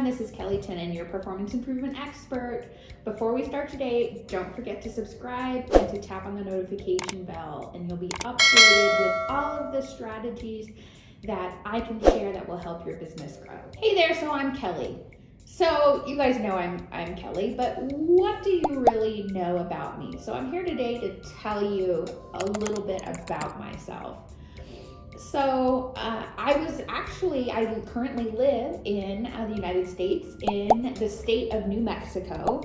everyone, this is Kellie and your performance improvement expert. Before we start today, don't forget to subscribe and to tap on the notification bell, and you'll be updated with all of the strategies that I can share that will help your business grow. Hey there, so I'm Kellie. So you guys know I'm Kellie, but what do you really know about me? So I'm here today to tell you a little bit about myself. So I currently live in the United States, in the state of New Mexico.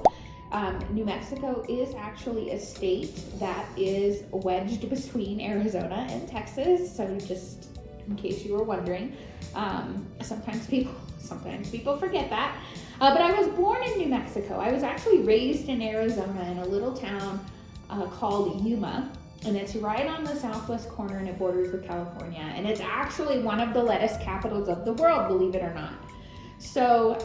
New Mexico is actually a state that is wedged between Arizona and Texas. So just in case you were wondering, sometimes people forget that. But I was born in New Mexico. I was actually raised in Arizona in a little town called Yuma. And it's right on the southwest corner, and it borders with California. And it's actually one of the lettuce capitals of the world, believe it or not. So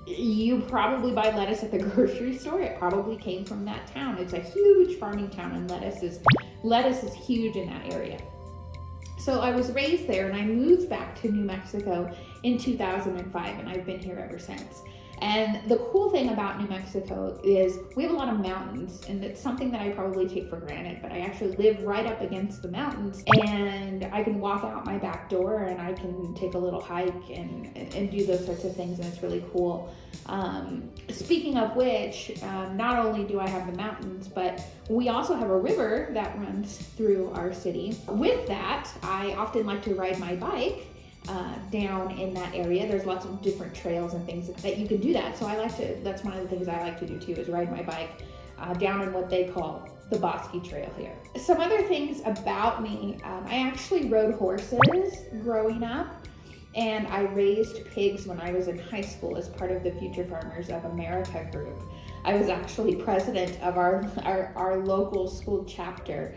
you probably buy lettuce at the grocery store. It probably came from that town. It's a huge farming town, and lettuce is huge in that area. So I was raised there, and I moved back to New Mexico in 2005, and I've been here ever since. And the cool thing about New Mexico is we have a lot of mountains, and it's something that I probably take for granted, but I actually live right up against the mountains, and I can walk out my back door and I can take a little hike and do those sorts of things, and it's really cool. Speaking of which, not only do I have the mountains, but we also have a river that runs through our city. With that, I often like to ride my bike down in that area. There's lots of different trails and things that you can do that. So that's one of the things I like to do too, is ride my bike down in what they call the Bosque Trail here. Some other things about me, I actually rode horses growing up, and I raised pigs when I was in high school as part of the Future Farmers of America group. I was actually president of our local school chapter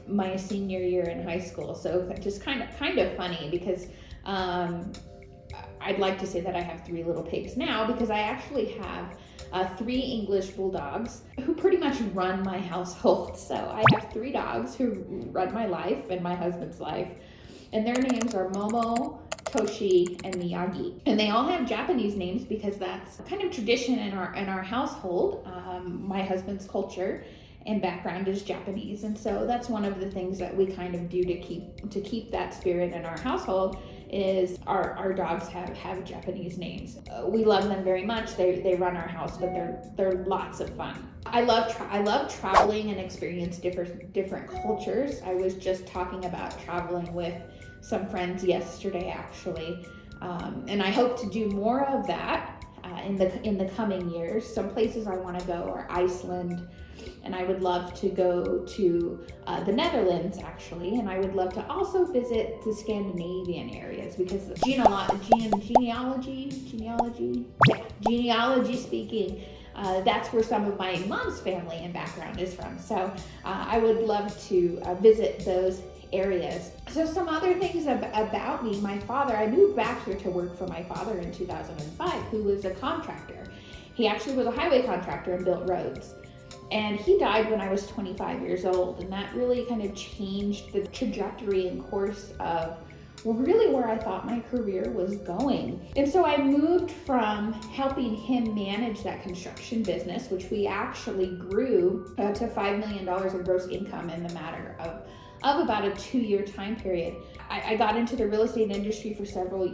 my senior year in high school. So just kind of funny, because I'd like to say that I have 3 little pigs now, because I actually have 3 English bulldogs who pretty much run my household. So I have 3 dogs who run my life and my husband's life, and their names are Momo, Toshi, and Miyagi. And they all have Japanese names because that's kind of tradition in our household. My husband's culture and background is Japanese, and so that's one of the things that we kind of do to keep that spirit in our household, is our dogs have Japanese names. We love them very much. They run our house, but they're lots of fun. I love traveling and experience different cultures. I was just talking about traveling with some friends yesterday, actually, and I hope to do more of that in the coming years. Some places I want to go are Iceland, and I would love to go to the Netherlands, actually, and I would love to also visit the Scandinavian areas, because genealogy speaking, that's where some of my mom's family and background is from. So I would love to visit those areas. So some other things about me, my father, I moved back here to work for my father in 2005, who was a contractor. He actually was a highway contractor and built roads. And he died when I was 25 years old, and that really kind of changed the trajectory and course of really where I thought my career was going. And so I moved from helping him manage that construction business, which we actually grew to $5 million in gross income in the matter of about a 2-year time period. I got into the real estate industry for several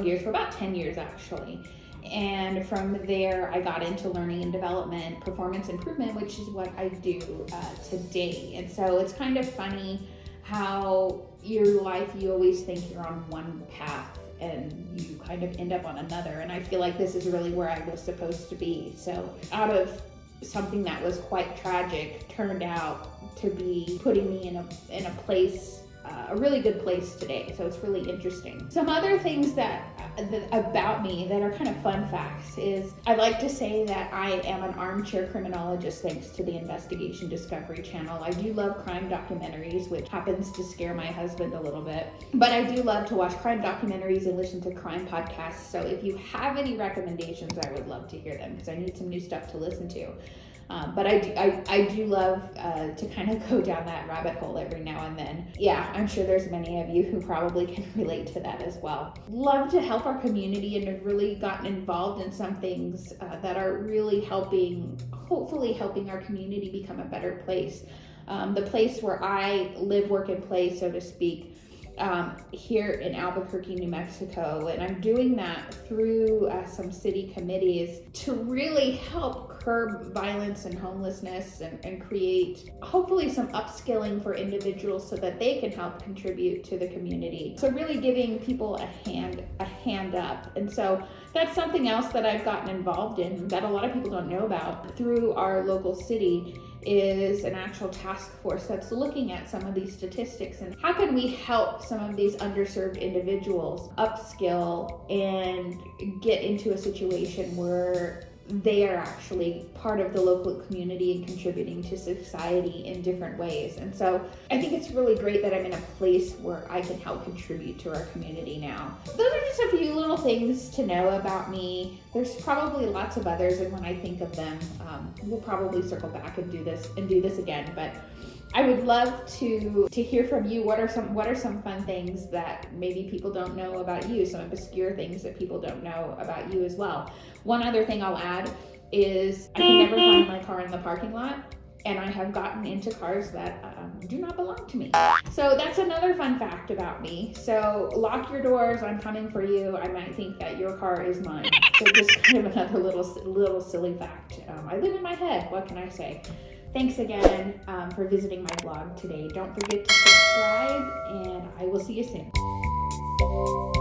years, for about 10 years actually. And from there, I got into learning and development, performance improvement, which is what I do today. And so it's kind of funny how your life, you always think you're on one path and you kind of end up on another. And I feel like this is really where I was supposed to be. So out of something that was quite tragic, turned out to be putting me in a place, a really good place today. So it's really interesting. Some other things that about me that are kind of fun facts is I like to say that I am an armchair criminologist thanks to the Investigation Discovery Channel. I do love crime documentaries, which happens to scare my husband a little bit, but I do love to watch crime documentaries and listen to crime podcasts. So if you have any recommendations, I would love to hear them, because I need some new stuff to listen to. But I do love to kind of go down that rabbit hole every now and then. Yeah, I'm sure there's many of you who probably can relate to that as well. Love to help our community and have really gotten involved in some things that are really hopefully helping our community become a better place. The place where I live, work, and play, so to speak, here in Albuquerque, New Mexico. And I'm doing that through some city committees to really help curb violence and homelessness and create hopefully some upskilling for individuals so that they can help contribute to the community. So really giving people a hand up. And so that's something else that I've gotten involved in that a lot of people don't know about through our local city, is an actual task force that's looking at some of these statistics and how can we help some of these underserved individuals upskill and get into a situation where they are actually part of the local community and contributing to society in different ways. And so I think it's really great that I'm in a place where I can help contribute to our community now. Those are just a few little things to know about me. There's probably lots of others, and when I think of them, we'll probably circle back and do this again. But I would love to hear from you. What are some fun things that maybe people don't know about you? Some obscure things that people don't know about you as well. One other thing I'll add is I can never find my car in the parking lot, and I have gotten into cars that do not belong to me. So that's another fun fact about me. So lock your doors. I'm coming for you. I might think that your car is mine. So just kind of another little silly fact. I live in my head. What can I say? Thanks again for visiting my blog today. Don't forget to subscribe, and I will see you soon.